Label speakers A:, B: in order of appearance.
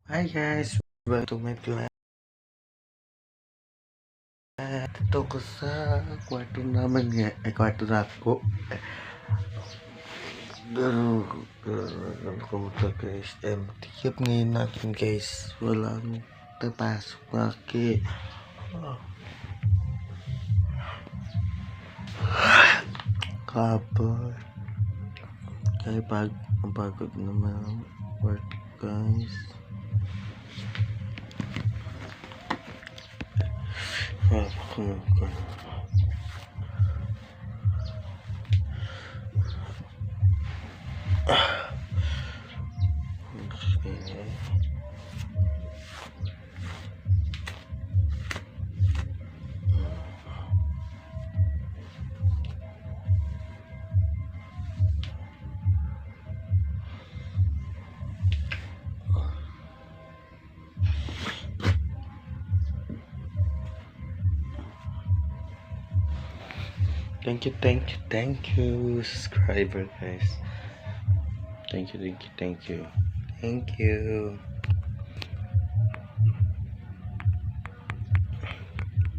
A: Hi guys, welcome to my vlog. Dito ko sa kwarto naman nga, kwarto na ako. Pero ko to guys, empty yap ngayon natin guys. Walang tapasok na ki. Kapag kaya ang pagod naman work guys. Thank you, subscriber guys. Thank you.